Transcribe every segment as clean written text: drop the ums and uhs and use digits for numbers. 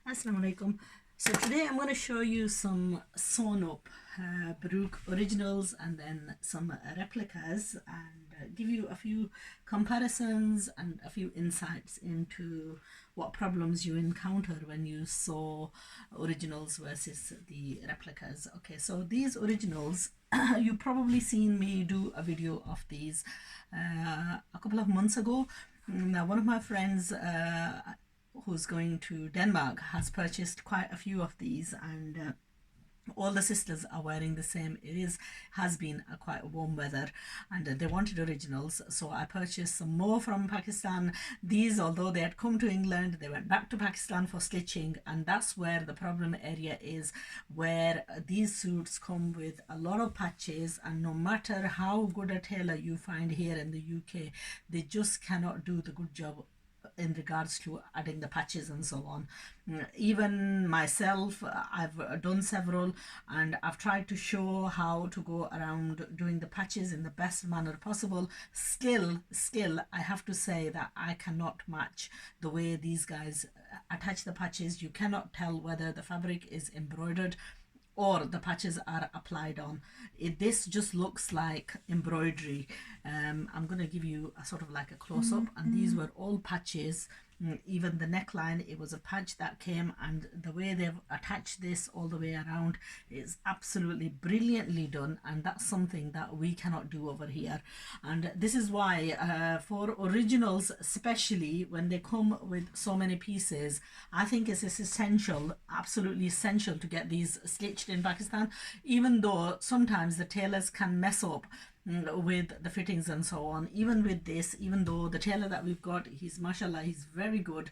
Assalamu alaikum. So today I'm going to show you some sewn up Baroque originals and then some replicas, and give you a few comparisons and a few insights into what problems you encounter when you sew originals versus the replicas. Okay, so these originals you probably seen me do a video of these a couple of months ago. Now one of my friends who's going to Denmark has purchased quite a few of these, and all the sisters are wearing the same. Has been a quite warm weather, and they wanted originals, so I purchased some more from Pakistan. These, although they had come to England, they went back to Pakistan for stitching, and that's where the problem area is, where these suits come with a lot of patches, and no matter how good a tailor you find here in the UK, they just cannot do the good job in regards to adding the patches and so on. Even myself, I've done several, and I've tried to show how to go around doing the patches in the best manner possible. Still I have to say that I cannot match the way these guys attach the patches. You cannot tell whether the fabric is embroidered or the patches are applied on. This just looks like embroidery. I'm going to give you a sort of like a close-up, and these were all patches. Even the neckline, it was a patch that came, and the way they've attached this all the way around is absolutely brilliantly done, and that's something that we cannot do over here. And this is why for originals, especially when they come with so many pieces, I think it's essential, absolutely essential, to get these stitched in Pakistan, even though sometimes the tailors can mess up with the fittings and so on. Even with this, even though the tailor that we've got, he's mashallah, he's very good,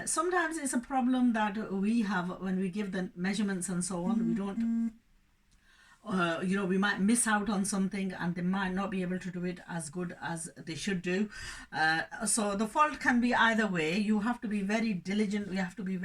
sometimes it's a problem that we have when we give the measurements and so on. We don't we might miss out on something, and they might not be able to do it as good as they should do. So the fault can be either way. You have to be very diligent. You have to be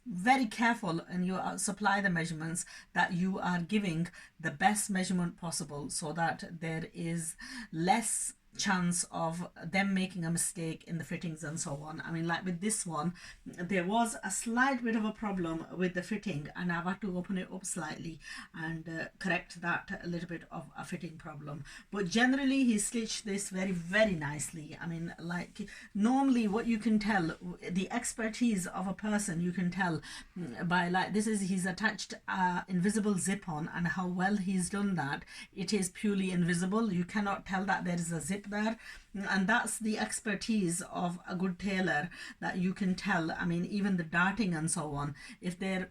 very careful, and you supply the measurements that you are giving the best measurement possible, so that there is less chance of them making a mistake in the fittings and so on. I mean, like with this one, there was a slight bit of a problem with the fitting, and I've had to open it up slightly and correct that a little bit of a fitting problem. But generally he stitched this very nicely. I mean, like, normally what you can tell, the expertise of a person, you can tell by, like, he's attached invisible zip on, and how well he's done that. It is purely invisible. You cannot tell that there is a zip there, and that's the expertise of a good tailor, that you can tell. I mean, even the darting and so on, if they're,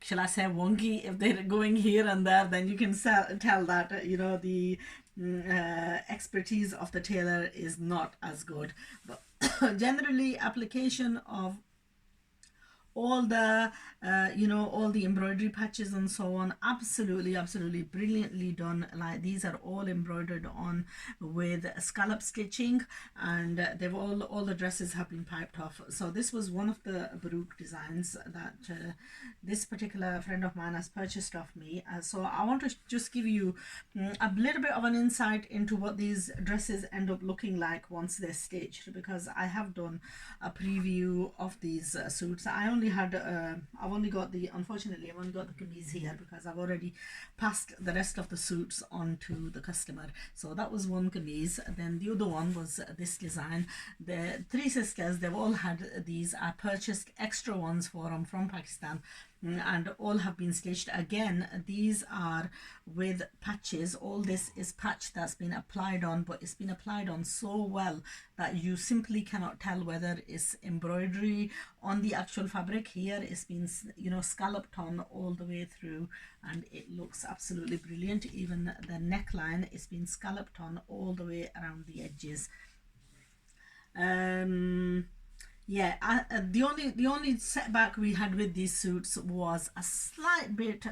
shall I say, wonky, if they're going here and there, then you can tell that the expertise of the tailor is not as good. But generally, application of all the all the embroidery patches and so on, absolutely brilliantly done. Like, these are all embroidered on with scallop stitching, and they've all the dresses have been piped off. So this was one of the Baroque designs that this particular friend of mine has purchased off me. So I want to just give you a little bit of an insight into what these dresses end up looking like once they're stitched, because I have done a preview of these suits. Unfortunately I've only got the kameez here, because I've already passed the rest of the suits on to the customer. So that was one kameez. Then the other one was this design. The three sisters, they've all had these. I purchased extra ones for them from Pakistan, and all have been stitched. Again, these are with patches. All this is patch that's been applied on, but it's been applied on so well that you simply cannot tell whether it's embroidery on the actual fabric. Here it's been scalloped on all the way through, and it looks absolutely brilliant. Even the neckline is been scalloped on all the way around the edges. The only setback we had with these suits was a slight bit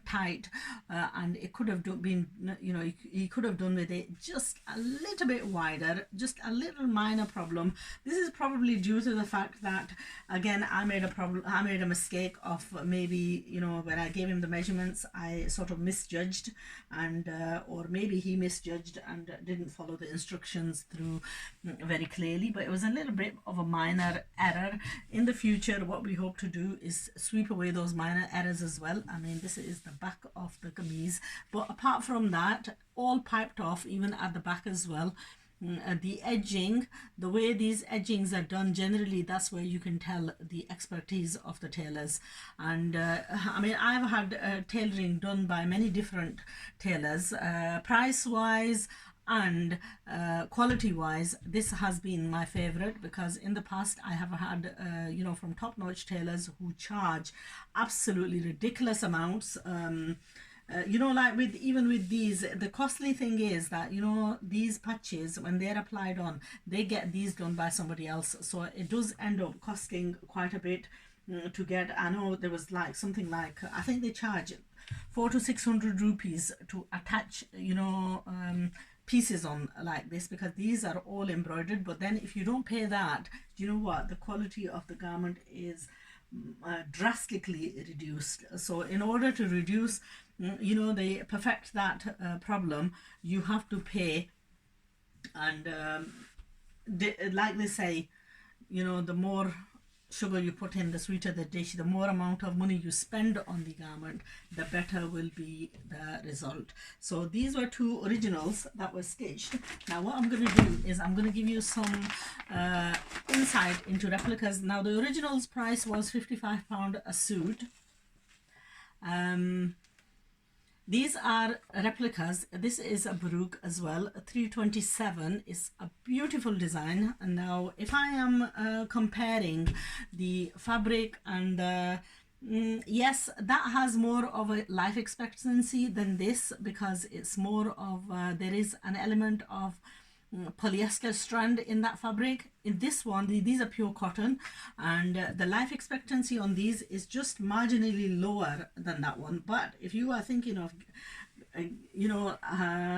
tight, and it could have been, he could have done with it just a little bit wider, just a little minor problem. This is probably due to the fact that, again, I made a mistake of maybe, when I gave him the measurements, I sort of misjudged, and or maybe he misjudged and didn't follow the instructions through very clearly. But it was a little bit of a minor error. In the future, what we hope to do is sweep away those minor errors as well. I mean, this is the back of the kameez, but apart from that, all piped off, even at the back as well. The edging, the way these edgings are done, generally that's where you can tell the expertise of the tailors. And I mean, I've had tailoring done by many different tailors. Price wise and quality wise, this has been my favorite, because in the past I have had you know, from top-notch tailors who charge absolutely ridiculous amounts. You know, like with even with these, the costly thing is that, you know, these patches, when they're applied on, they get these done by somebody else, so it does end up costing quite a bit to get. I know there was like something like, I think they charge 400 to 600 rupees to attach, you know, pieces on like this, because these are all embroidered. But then if you don't pay that, you know what, the quality of the garment is drastically reduced. So in order to reduce, you know, they perfect that problem, you have to pay. And like they say, you know, the more sugar you put in, the sweeter the dish. The more amount of money you spend on the garment, the better will be the result. So these were two originals that were stitched. Now what I'm going to do is I'm going to give you some insight into replicas. Now the originals price was £55 a suit. These are replicas. This is a Baroque as well. 327 is a beautiful design. And now if I am comparing the fabric and yes, that has more of a life expectancy than this, because it's more of there is an element of polyester strand in that fabric. In this one, these are pure cotton, and the life expectancy on these is just marginally lower than that one. But if you are thinking of you know,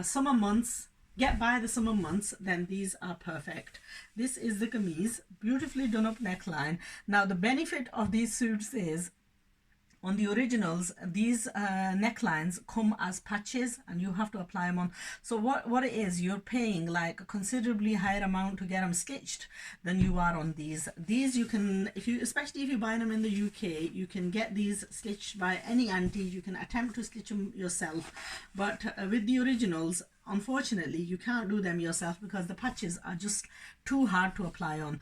summer months, get by the summer months, then these are perfect. This is the kameez, beautifully done up neckline. Now the benefit of these suits is, on the originals, these necklines come as patches and you have to apply them on. So what it is, you're paying like a considerably higher amount to get them stitched than you are on these. These you can, if you, especially if you buy them in the UK, you can get these stitched by any auntie. You can attempt to stitch them yourself. But with the originals, unfortunately, you can't do them yourself because the patches are just too hard to apply on.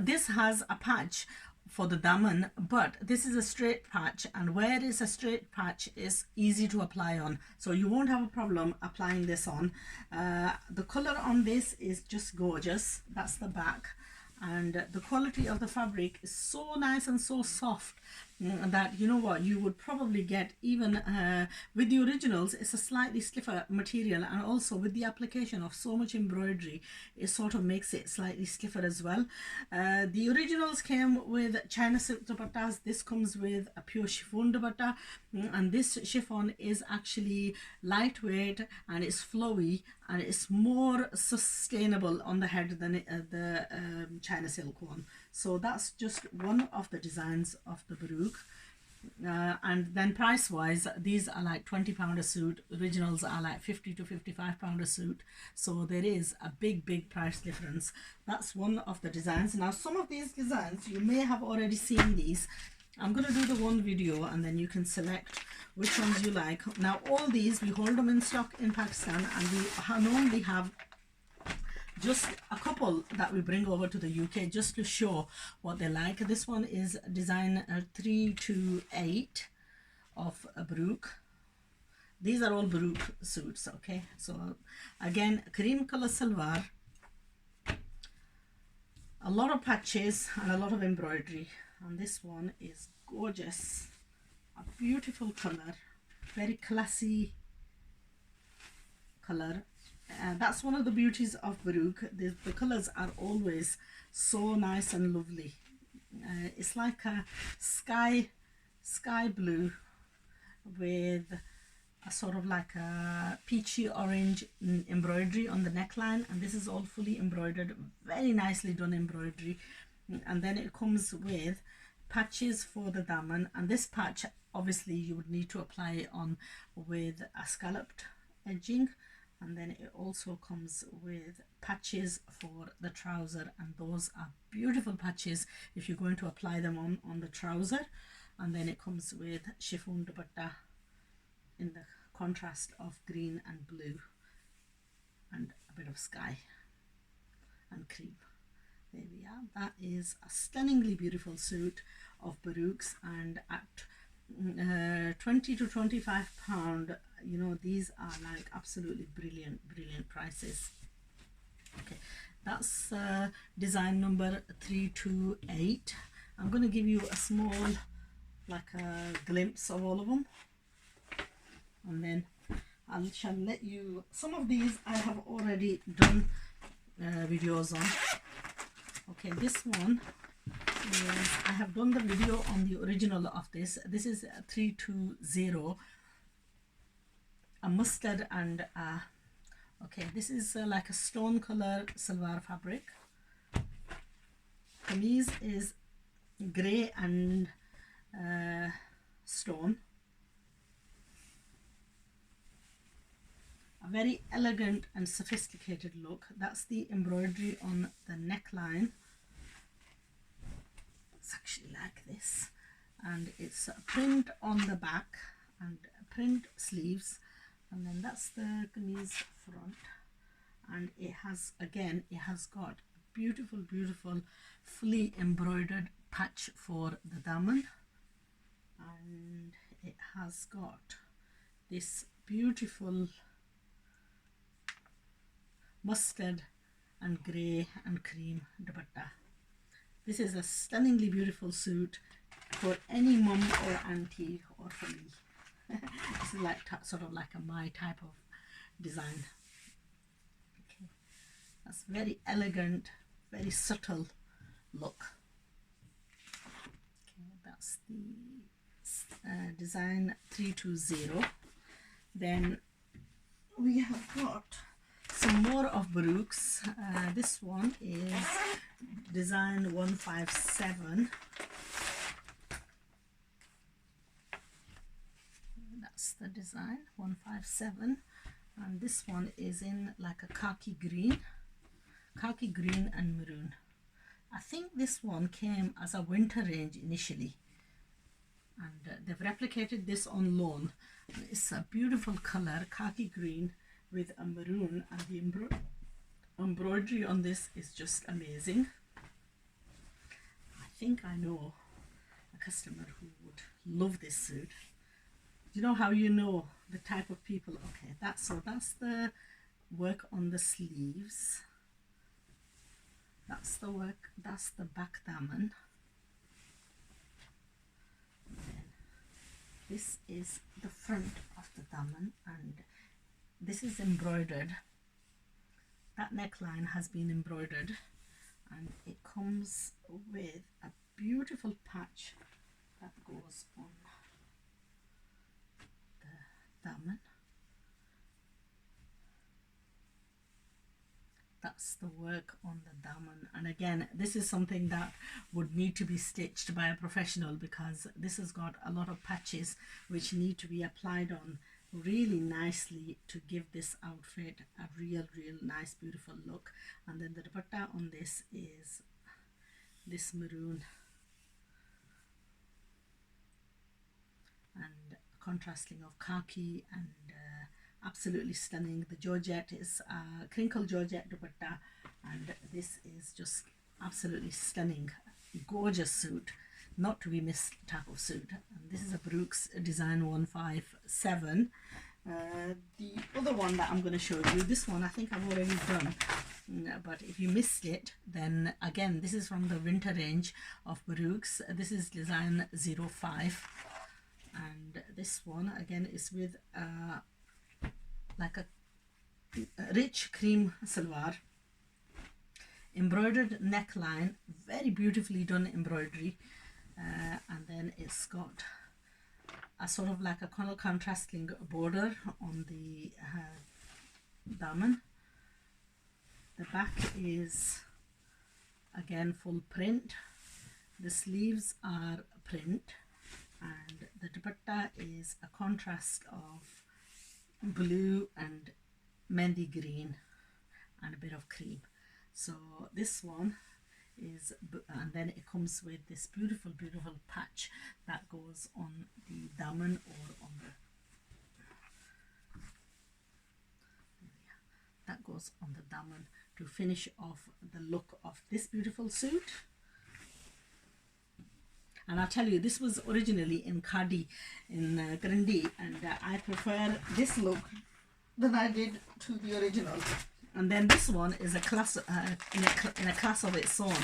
This has a patch for the daman, but this is a straight patch, and where it's a straight patch is easy to apply on, so you won't have a problem applying this on. The color on this is just gorgeous. That's the back, and the quality of the fabric is so nice and so soft that, you know what, you would probably get even with the originals. It's a slightly stiffer material, and also with the application of so much embroidery, it sort of makes it slightly stiffer as well. The originals came with China silk dupattas. This comes with a pure chiffon dupatta, and this chiffon is actually lightweight and it's flowy and it's more sustainable on the head than the China silk one. So that's just one of the designs of the Baroque. And then price wise, these are like £20 a suit. Originals are like £50 to £55 a suit. So there is a big price difference. That's one of the designs. Now some of these designs, you may have already seen these. I'm going to do the one video and then you can select which ones you like. Now all these, we hold them in stock in Pakistan, and we normally have just a couple that we bring over to the UK just to show what they like. This one is design 328 of a Baroque. These are all Baroque suits, okay? So again, cream color salwar, a lot of patches and a lot of embroidery, and this one is gorgeous. A beautiful color, very classy color. That's one of the beauties of Baroque. The colors are always so nice and lovely. It's like a sky blue with a sort of like a peachy orange embroidery on the neckline, and this is all fully embroidered, very nicely done embroidery. And then it comes with patches for the daman, and this patch obviously you would need to apply it on with a scalloped edging. and then it also comes with patches for the trouser, and those are beautiful patches if you're going to apply them on the trouser. And then it comes with chiffon dupatta in the contrast of green and blue and a bit of sky and cream. There we are. That is a stunningly beautiful suit of Baroque's, and at 20 to 25 pound, you know, these are like absolutely brilliant prices. Okay, that's design number 328. I'm going to give you a small, like a glimpse of all of them, and then I shall let you, some of these I have already done videos on. Okay, this one is, I have done the video on the original of this. This is 320, a mustard and okay, this is like a stone color salwar fabric. Kameez is grey and stone. A very elegant and sophisticated look. That's the embroidery on the neckline. It's actually like this, and it's a print on the back and print sleeves, and then that's the kameez front, and it has, again, it has got a beautiful fully embroidered patch for the daman, and it has got this beautiful mustard and grey and cream dupatta. This is a stunningly beautiful suit for any mum or auntie, or for me. This is like sort of like a my type of design. Okay, that's very elegant, very subtle look. Okay, that's the design 320. Then we have got some more of Baroque's. This one is design 157. That's the design 157, and this one is in like a khaki green and maroon. I think this one came as a winter range initially, and they've replicated this on loan. It's a beautiful color, khaki green with a maroon, and the embroidery on this is just amazing. I think I know a customer who would love this suit. Do you know how you know the type of people? Okay, that's the work on the sleeves. That's the work, that's the back daman. Then this is the front of the daman, and this is embroidered. That neckline has been embroidered, and it comes with a beautiful patch that goes on the daman. That's the work on the daman, and again, this is something that would need to be stitched by a professional, because this has got a lot of patches which need to be applied on really nicely to give this outfit a real nice beautiful look. And then the dupatta on this is this maroon and contrasting of khaki, and absolutely stunning. The georgette is crinkle georgette dupatta, and this is just absolutely stunning, gorgeous suit, not to be missed type of suit. And this is a Baroque's design 157. The other one that I'm going to show you, this one I think I've already done, but if you missed it, then again, this is from the winter range of Baroque's. This is design 05, and this one again is with like a rich cream salwar, embroidered neckline, very beautifully done embroidery, and then it's got a sort of like a color contrasting border on the daman. The back is again full print, the sleeves are print, and the dupatta is a contrast of blue and mehndi green and a bit of cream. So this one is, and then it comes with this beautiful patch that goes on the daman or on the, that goes on the daman to finish off the look of this beautiful suit. And I'll tell you, this was originally in khadi in Grandi, and I prefer this look than I did to the original. And then this one is a class in a class of its own.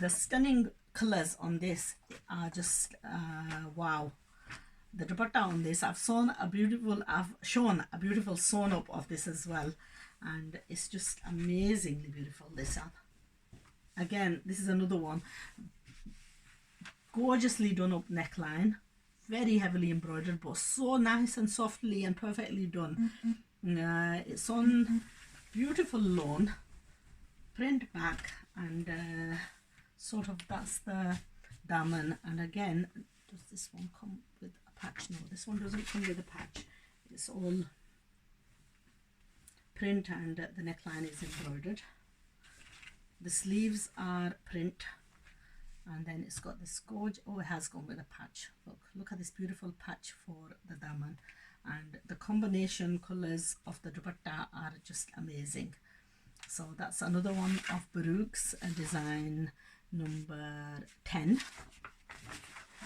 The stunning colors on this are just wow. The dupatta on this, I've shown a beautiful sewn up of this as well, and it's just amazingly beautiful. This one, again, this is another one, gorgeously done up neckline, very heavily embroidered, but so nice and softly and perfectly done. It's on beautiful lawn print back, and sort of that's the daman. And again, does this one come with a patch? No, this one doesn't come with a patch. It's all print, and the neckline is embroidered. The sleeves are print, and then it's got this gorge. Oh, it has gone with a patch. Look at this beautiful patch for the daman, and the combination colors of the dupatta are just amazing. So that's another one of Baroque's, design number 10.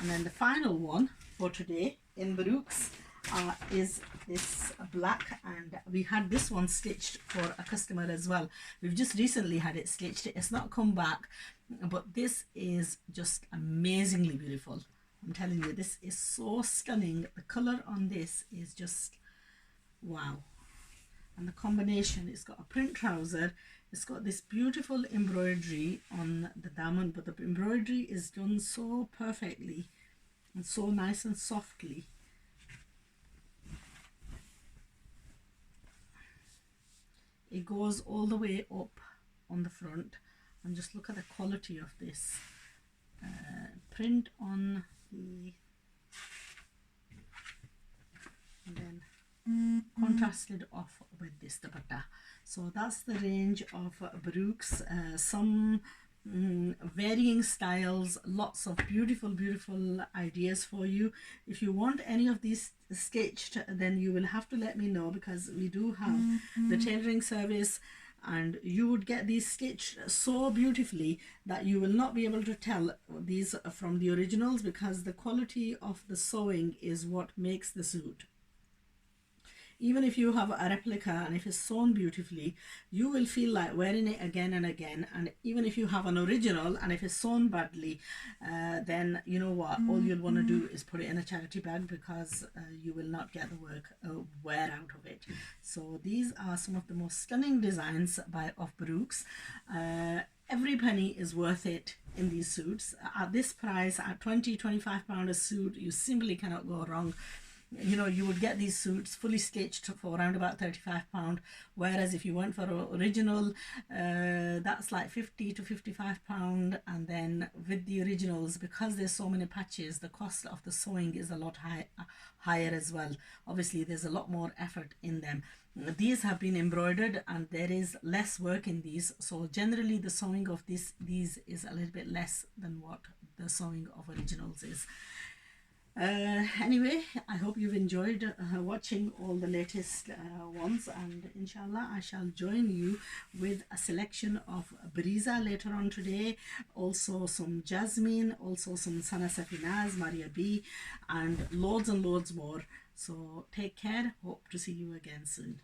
And then the final one for today in Baroque's is this black, and we had this one stitched for a customer as well. We've just recently had it stitched. It's not come back, but this is just amazingly beautiful. I'm telling you, this is so stunning. The color on this is just wow. And the combination, it's got a print trouser, it's got this beautiful embroidery on the daman, but the embroidery is done so perfectly and so nice and softly. It goes all the way up on the front, and just look at the quality of this print on the, and then contrasted off with this dupatta. So that's the range of Baroque's, some varying styles, lots of beautiful ideas for you. If you want any of these stitched, then you will have to let me know, because we do have the tailoring service, and you would get these stitched so beautifully that you will not be able to tell these from the originals, because the quality of the sewing is what makes the suit. Even if you have a replica and if it's sewn beautifully, you will feel like wearing it again and again. And even if you have an original and if it's sewn badly, then you know what, all you'll want to do is put it in a charity bag, because you will not get the wear out of it. So these are some of the most stunning designs of Baroque's. Every penny is worth it in these suits. At this price, at £20-25 a suit, you simply cannot go wrong. You know, you would get these suits fully stitched for around about £35, whereas if you went for an original, that's like £50 to £55. And then with the originals, because there's so many patches, the cost of the sewing is a lot higher as well. Obviously there's a lot more effort in them. These have been embroidered and there is less work in these, so generally the sewing of these is a little bit less than what the sewing of originals is. Anyway, I hope you've enjoyed watching all the latest ones, and inshallah I shall join you with a selection of Bariza later on today, also some Jasmine, also some Sana Safinaz, Maria B, and loads more. So take care, hope to see you again soon.